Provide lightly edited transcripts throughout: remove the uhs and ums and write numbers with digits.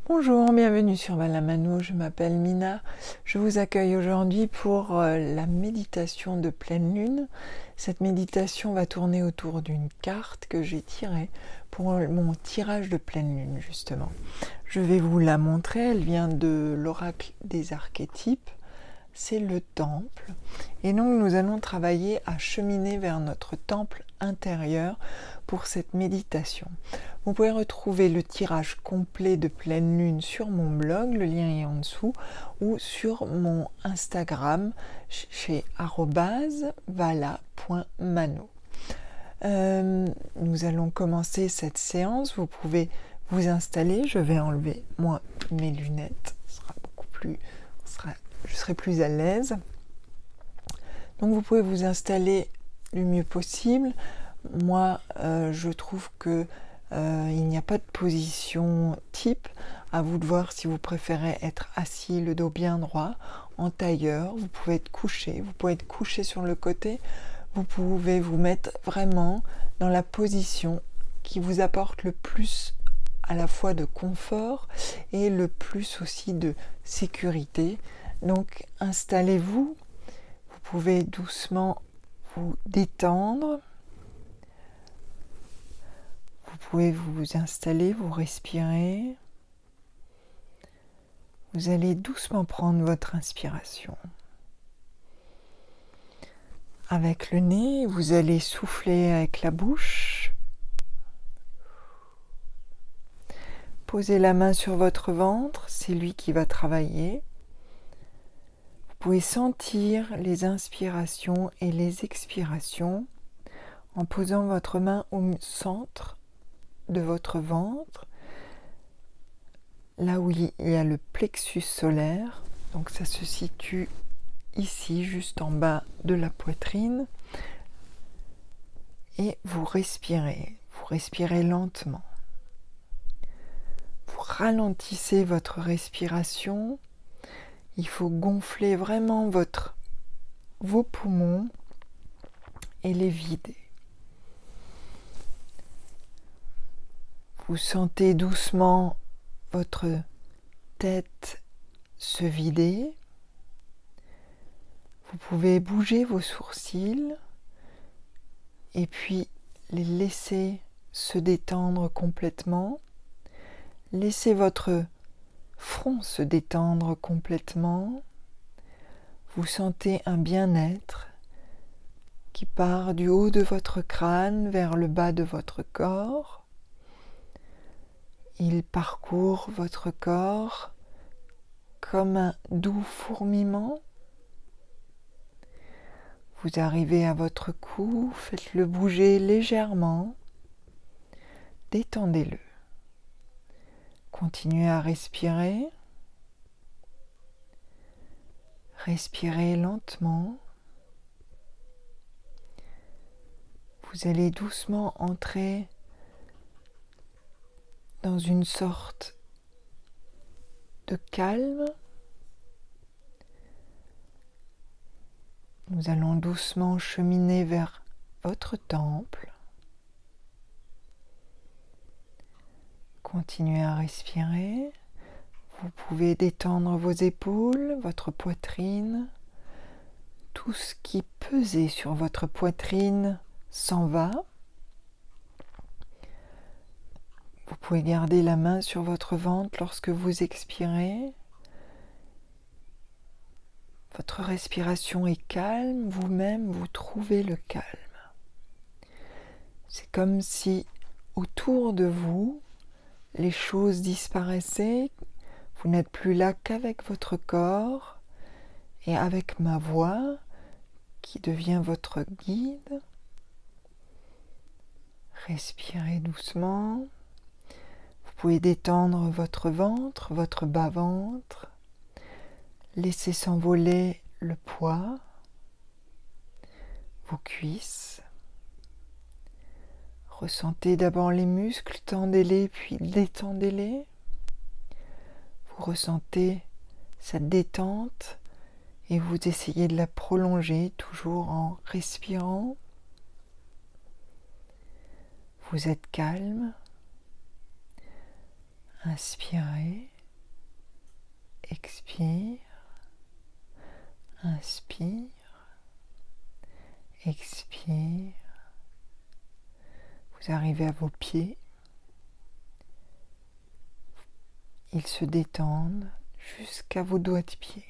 Bonjour, bienvenue sur Balamano, je m'appelle Mina. Je vous accueille aujourd'hui pour la méditation de pleine lune. Cette méditation va tourner autour d'une carte que j'ai tirée pour mon tirage de pleine lune justement. Je vais vous la montrer, elle vient de l'oracle des archétypes. C'est le temple. Et donc nous allons travailler à cheminer vers notre temple intérieur pour cette méditation. Vous pouvez retrouver le tirage complet de pleine lune sur mon blog, le lien est en dessous, ou sur mon Instagram chez @vala.mano. Nous allons commencer cette séance. Vous pouvez vous installer. Je vais enlever moi mes lunettes. Je serai plus à l'aise. Donc vous pouvez vous installer du mieux possible. Moi, je trouve que il n'y a pas de position type. À vous de voir si vous préférez être assis, le dos bien droit, en tailleur. Vous pouvez être couché. Vous pouvez être couché sur le côté. Vous pouvez vous mettre vraiment dans la position qui vous apporte le plus à la fois de confort et le plus aussi de sécurité. Donc installez-vous, vous pouvez doucement vous détendre, vous pouvez vous installer, vous respirer. Vous allez doucement prendre votre inspiration. Avec le nez, vous allez souffler avec la bouche. Posez la main sur votre ventre, c'est lui qui va travailler. Vous pouvez sentir les inspirations et les expirations en posant votre main au centre de votre ventre, là où il y a le plexus solaire. Donc ça se situe ici, juste en bas de la poitrine. Et vous respirez lentement. Vous ralentissez votre respiration. Il faut gonfler vraiment vos poumons et les vider. Vous sentez doucement votre tête se vider. Vous pouvez bouger vos sourcils et puis les laisser se détendre complètement. Laissez votre front se détendre complètement. Vous sentez un bien-être qui part du haut de votre crâne vers le bas de votre corps. Il parcourt votre corps comme un doux fourmillement. Vous arrivez à votre cou, faites-le bouger légèrement. Détendez-le. Continuez à respirer. Respirez lentement. Vous allez doucement entrer dans une sorte de calme. Nous allons doucement cheminer vers votre temple. Continuez à respirer. Vous pouvez détendre vos épaules, votre poitrine. Tout ce qui pesait sur votre poitrine s'en va. Vous pouvez garder la main sur votre ventre lorsque vous expirez. Votre respiration est calme, vous-même vous trouvez le calme. C'est comme si autour de vous, les choses disparaissaient. Vous n'êtes plus là qu'avec votre corps et avec ma voix qui devient votre guide. Respirez doucement. Vous pouvez détendre votre ventre, votre bas-ventre. Laissez s'envoler le poids, vos cuisses. Ressentez d'abord les muscles, tendez-les puis détendez-les. Vous ressentez cette détente et vous essayez de la prolonger toujours en respirant. Vous êtes calme. Inspirez. expire, inspire, expire. Vous arrivez à vos pieds. Ils se détendent jusqu'à vos doigts de pied.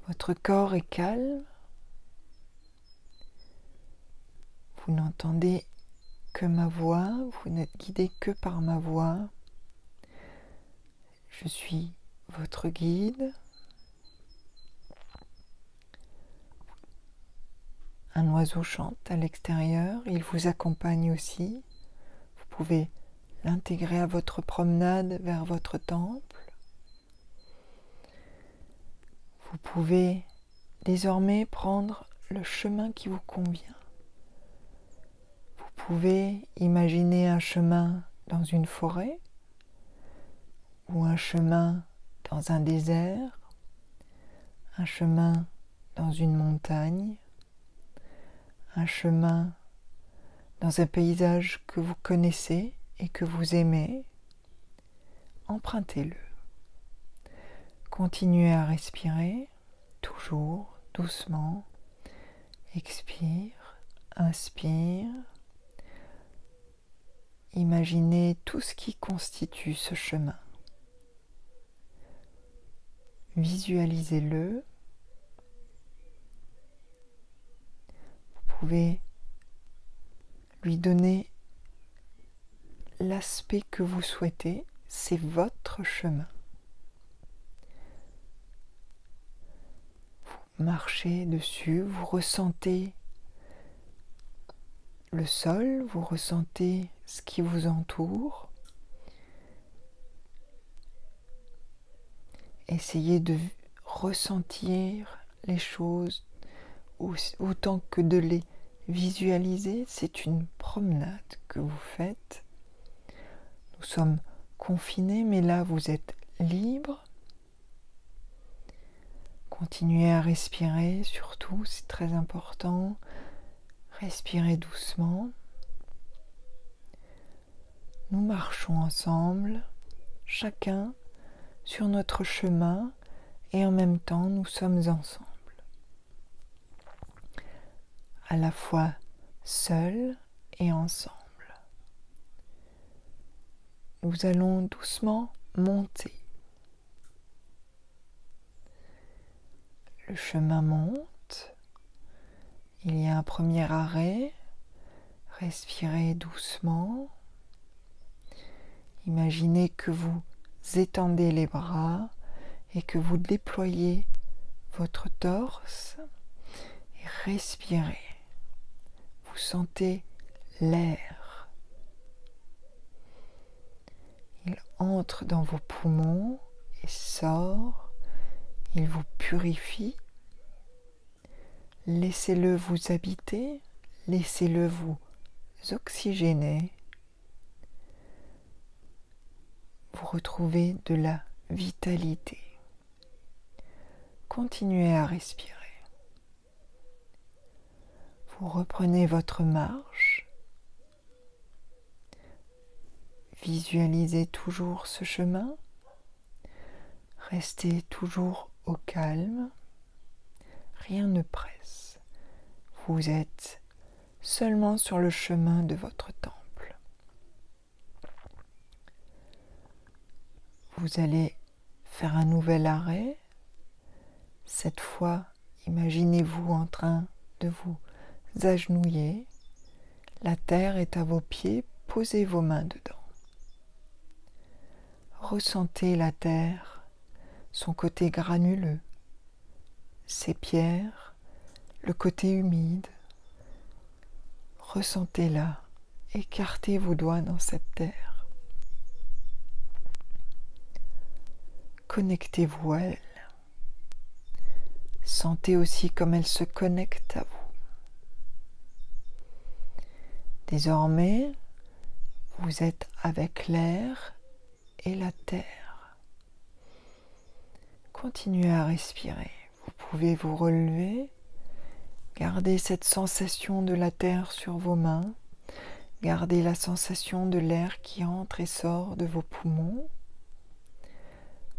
Votre corps est calme. Vous n'entendez que ma voix, vous n'êtes guidé que par ma voix. Je suis votre guide. Un oiseau chante à l'extérieur, il vous accompagne aussi. Vous pouvez l'intégrer à votre promenade vers votre temple. Vous pouvez désormais prendre le chemin qui vous convient. Vous pouvez imaginer un chemin dans une forêt ou un chemin dans un désert, un chemin dans une montagne, un chemin dans un paysage que vous connaissez et que vous aimez. Empruntez-le. Continuez à respirer, toujours, doucement. Expire, inspire. Imaginez tout ce qui constitue ce chemin. Visualisez-le. Vous pouvez lui donner l'aspect que vous souhaitez. C'est votre chemin. Vous marchez dessus, vous ressentez le sol, vous ressentez ce qui vous entoure. Essayez de ressentir les choses autant que de les visualiser. C'est une promenade que vous faites. Nous sommes confinés, mais là vous êtes libre. Continuez à respirer, surtout, c'est très important. Respirez doucement. Nous marchons ensemble, chacun sur notre chemin, et en même temps nous sommes ensemble. À la fois seuls et ensemble. Nous allons doucement monter. Le chemin monte. Il y a un premier arrêt. Respirez doucement. Imaginez que vous étendez les bras et que vous déployez votre torse et respirez. Vous sentez l'air. Il entre dans vos poumons et sort. Il vous purifie. Laissez-le vous habiter. Laissez-le vous oxygéner. Vous retrouvez de la vitalité. Continuez à respirer. Vous reprenez votre marche. Visualisez toujours ce chemin. Restez toujours au calme. Rien ne presse. Vous êtes seulement sur le chemin de votre temple. Vous allez faire un nouvel arrêt. Cette fois, imaginez-vous en train de vous agenouiller. La terre est à vos pieds. Posez vos mains dedans. Ressentez la terre, son côté granuleux, ses pierres, le côté humide. Ressentez-la. Écartez vos doigts dans cette terre. Connectez-vous à elle. Sentez aussi comme elle se connecte à vous. Désormais, vous êtes avec l'air et la terre. Continuez à respirer. Vous pouvez vous relever. Gardez cette sensation de la terre sur vos mains. Gardez la sensation de l'air qui entre et sort de vos poumons.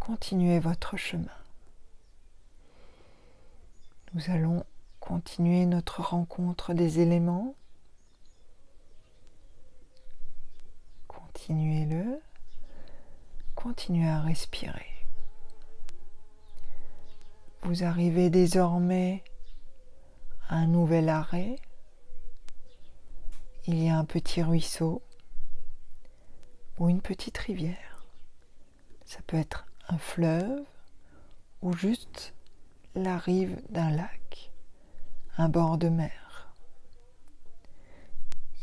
continuez votre chemin. Nous allons continuer notre rencontre des éléments. Continuez-le. Continuez à respirer. Vous arrivez désormais à un nouvel arrêt. Il y a un petit ruisseau ou une petite rivière. Ça peut être un fleuve ou juste la rive d'un lac, un bord de mer.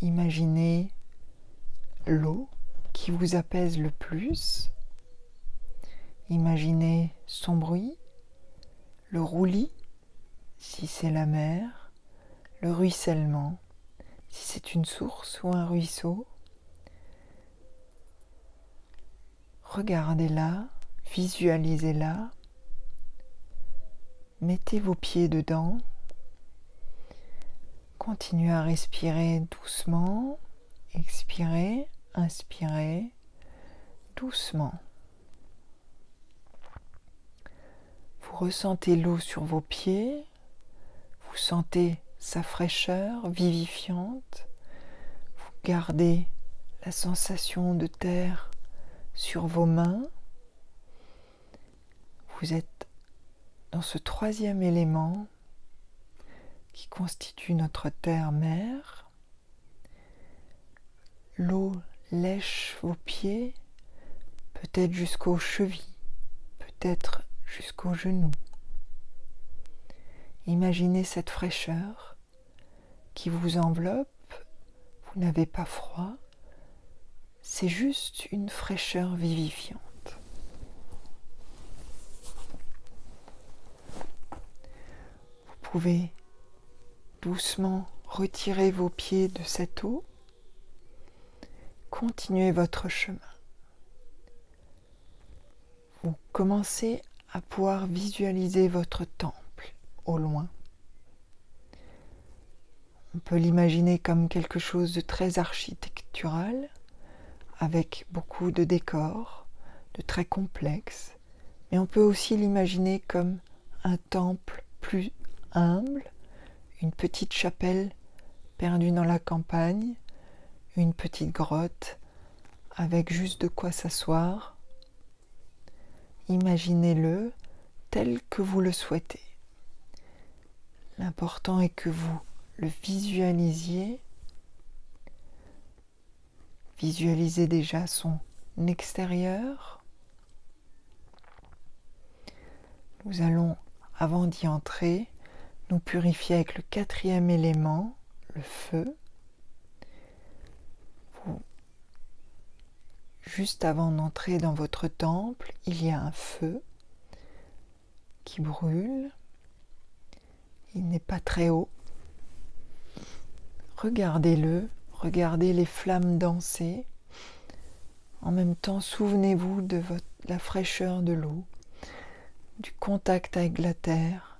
Imaginez l'eau qui vous apaise le plus. Imaginez son bruit, le roulis si c'est la mer, le ruissellement si c'est une source ou un ruisseau. Regardez-la, visualisez-la, mettez vos pieds dedans, continuez à respirer doucement, expirez, inspirez, doucement. Vous ressentez l'eau sur vos pieds, vous sentez sa fraîcheur vivifiante, vous gardez la sensation de terre sur vos mains. Vous êtes dans ce troisième élément qui constitue notre terre-mère. L'eau lèche vos pieds, peut-être jusqu'aux chevilles, peut-être jusqu'aux genoux. Imaginez cette fraîcheur qui vous enveloppe, vous n'avez pas froid, c'est juste une fraîcheur vivifiante. Vous pouvez doucement retirer vos pieds de cette eau, continuez votre chemin. Vous commencez à pouvoir visualiser votre temple au loin. On peut l'imaginer comme quelque chose de très architectural, avec beaucoup de décors, de très complexes, mais on peut aussi l'imaginer comme un temple plus humble, une petite chapelle perdue dans la campagne, une petite grotte avec juste de quoi s'asseoir. Imaginez-le tel que vous le souhaitez. L'important est que vous le visualisiez. Visualisez déjà son extérieur. Nous allons, avant d'y entrer, nous purifier avec le quatrième élément, le feu. Juste avant d'entrer dans votre temple, il y a un feu qui brûle. Il n'est pas très haut. Regardez-le, regardez les flammes danser. En même temps, souvenez-vous de la fraîcheur de l'eau, du contact avec la terre,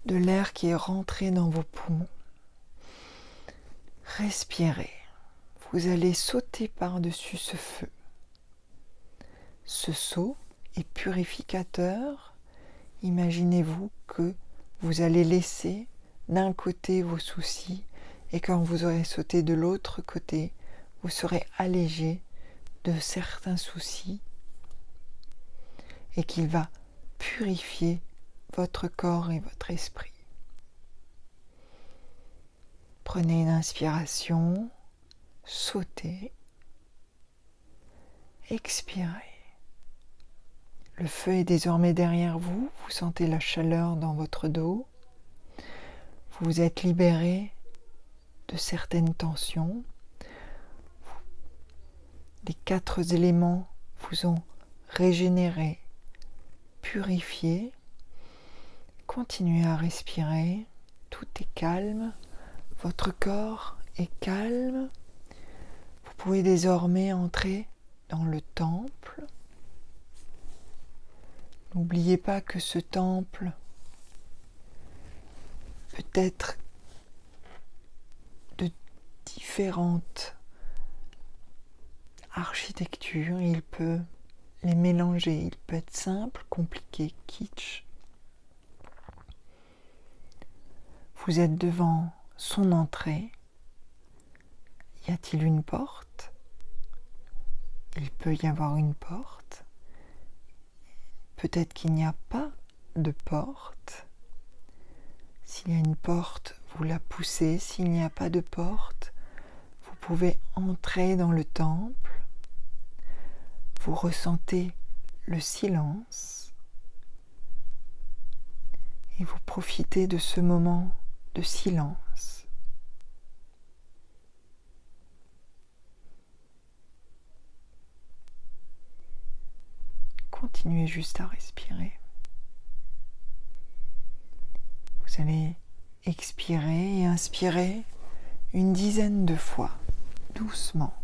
de l'air qui est rentré dans vos poumons. Respirez. Vous allez sauter par-dessus ce feu. Ce saut est purificateur. Imaginez-vous que vous allez laisser d'un côté vos soucis et quand vous aurez sauté de l'autre côté, vous serez allégé de certains soucis et qu'il va purifier votre corps et votre esprit. Prenez une inspiration, sautez, expirez. Le feu est désormais derrière vous, vous sentez la chaleur dans votre dos, vous vous êtes libéré de certaines tensions. Les 4 éléments vous ont régénéré, purifié. Continuez à respirer, tout est calme, votre corps est calme. Vous pouvez désormais entrer dans le temple. N'oubliez pas que ce temple peut être de différentes architectures. Il peut les mélanger. Il peut être simple, compliqué, kitsch. Vous êtes devant son entrée. Y a-t-il une porte? Il peut y avoir une porte. Peut-être qu'il n'y a pas de porte. S'il y a une porte, vous la poussez. S'il n'y a pas de porte, vous pouvez entrer dans le temple. Vous ressentez le silence et vous profitez de ce moment de silence. Continuez juste à respirer. Vous allez expirer et inspirer une dizaine de fois, doucement.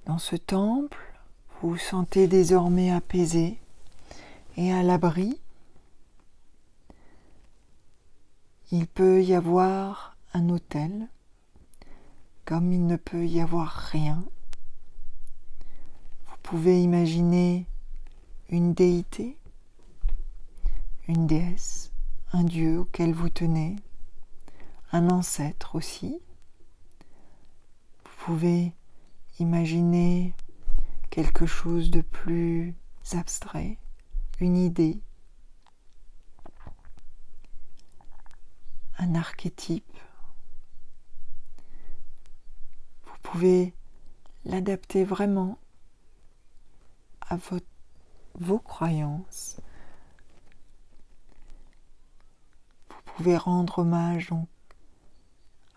Dans ce temple, vous vous sentez désormais apaisé et à l'abri. Il peut y avoir un autel, comme il ne peut y avoir rien. Vous pouvez imaginer une déité, une déesse, un dieu auquel vous tenez, un ancêtre aussi. Vous pouvez imaginer quelque chose de plus abstrait, une idée, un archétype. Vous pouvez l'adapter vraiment à vos croyances. Vous pouvez rendre hommage donc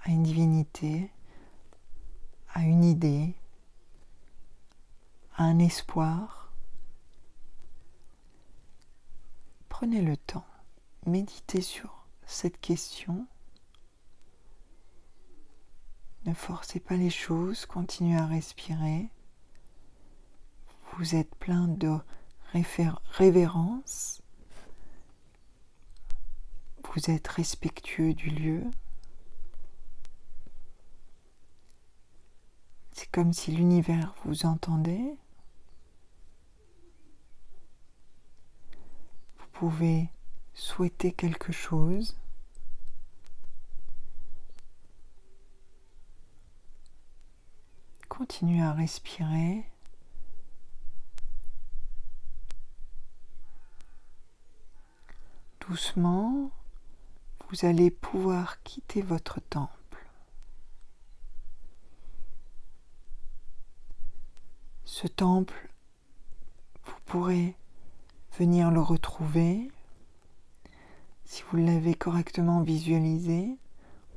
à une divinité, à une idée, à un espoir. Prenez le temps, méditez sur cette question. Ne forcez pas les choses, continuez à respirer. Vous êtes plein de révérence. Vous êtes respectueux du lieu. C'est comme si l'univers vous entendait. Vous pouvez souhaiter quelque chose. Continuez à respirer. Doucement, vous allez pouvoir quitter votre temple. Ce temple, vous pourrez venir le retrouver si vous l'avez correctement visualisé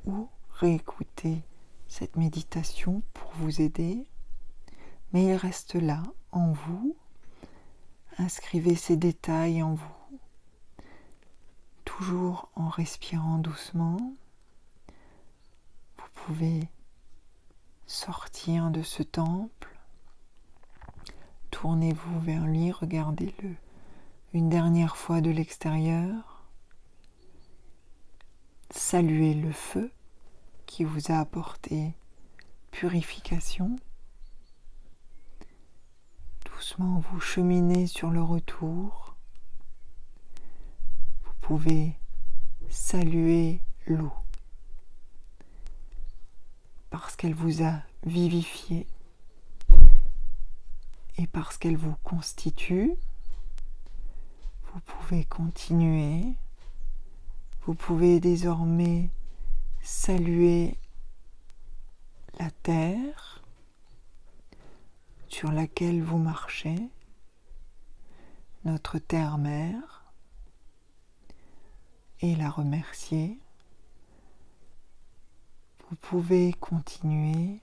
ou réécouter cette méditation pour vous aider. Mais il reste là, en vous. Inscrivez ces détails en vous, toujours en respirant doucement. Vous pouvez sortir de ce temple. Tournez-vous vers lui, regardez-le une dernière fois de l'extérieur. Saluez le feu qui vous a apporté purification. Doucement, vous cheminez sur le retour. Vous pouvez saluer l'eau parce qu'elle vous a vivifié et parce qu'elle vous constitue. Vous pouvez continuer. Vous pouvez désormais saluer la terre sur laquelle vous marchez, notre terre-mère, et la remercier. Vous pouvez continuer,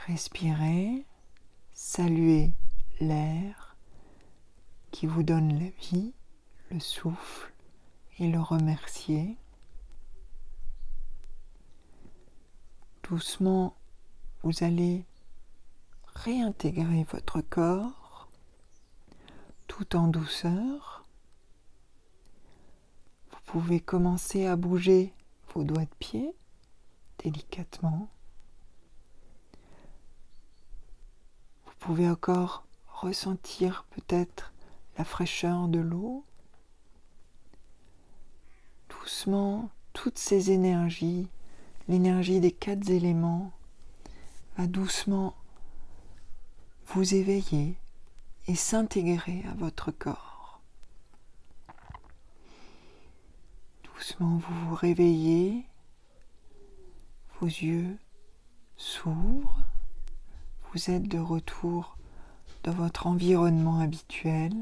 respirer, saluer l'air qui vous donne la vie, le souffle, et le remercier. Doucement, vous allez réintégrer votre corps tout en douceur. Vous pouvez commencer à bouger vos doigts de pied délicatement. Vous pouvez encore ressentir peut-être la fraîcheur de l'eau. Doucement, toutes ces énergies, l'énergie des 4 éléments, va doucement vous éveiller et s'intégrer à votre corps. Doucement, vous vous réveillez, vos yeux s'ouvrent, vous êtes de retour dans votre environnement habituel,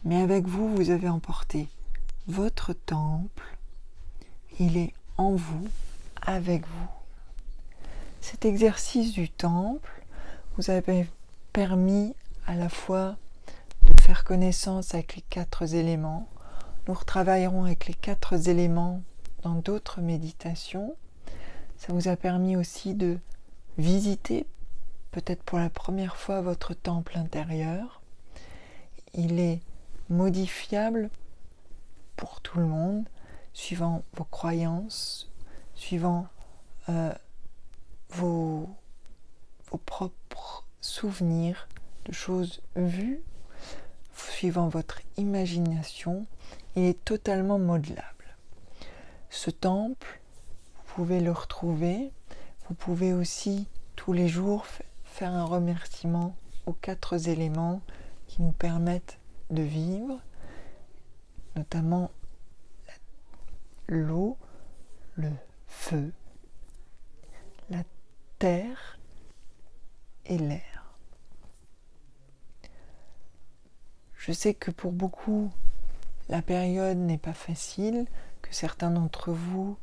mais avec vous, vous avez emporté votre temple, il est en vous, avec vous. Cet exercice du temple vous avez permis à la fois de faire connaissance avec les 4 éléments. Nous retravaillerons avec les 4 éléments dans d'autres méditations. Ça vous a permis aussi de visiter, peut-être pour la première fois, votre temple intérieur. Il est modifiable pour tout le monde, suivant vos croyances, suivant vos propres souvenirs de choses vues, suivant votre imagination. Il est totalement modelable. Ce temple, vous pouvez le retrouver. Vous pouvez aussi tous les jours faire un remerciement aux 4 éléments qui nous permettent de vivre, notamment l'eau, le feu, la terre et l'air. Je sais que pour beaucoup, la période n'est pas facile, que certains d'entre vous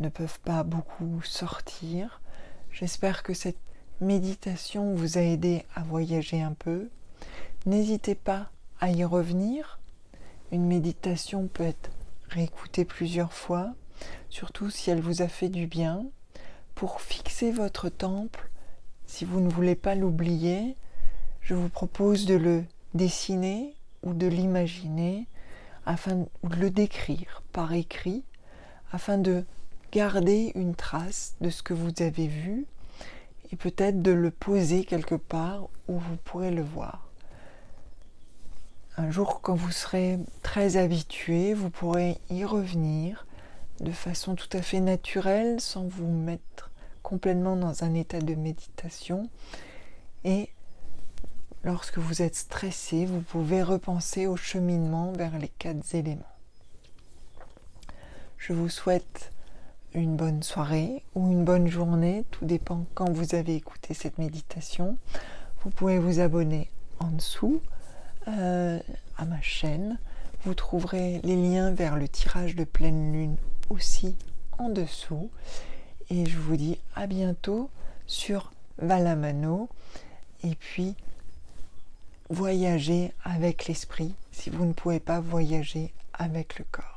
ne peuvent pas beaucoup sortir. J'espère que cette méditation vous a aidé à voyager un peu. N'hésitez pas à y revenir. Une méditation peut être réécoutée plusieurs fois, surtout si elle vous a fait du bien. Pour fixer votre temple, si vous ne voulez pas l'oublier, je vous propose de le dessiner ou de l'imaginer, ou de le décrire par écrit, afin de garder une trace de ce que vous avez vu et peut-être de le poser quelque part où vous pourrez le voir. Un jour, quand vous serez très habitué, vous pourrez y revenir de façon tout à fait naturelle, sans vous mettre complètement dans un état de méditation. Et lorsque vous êtes stressé, vous pouvez repenser au cheminement vers les 4 éléments. Je vous souhaite une bonne soirée ou une bonne journée, tout dépend quand vous avez écouté cette méditation. Vous pouvez vous abonner en dessous à ma chaîne. Vous trouverez les liens vers le tirage de pleine lune aussi en dessous. Et je vous dis à bientôt sur Valamano. Et puis, voyagez avec l'esprit si vous ne pouvez pas voyager avec le corps.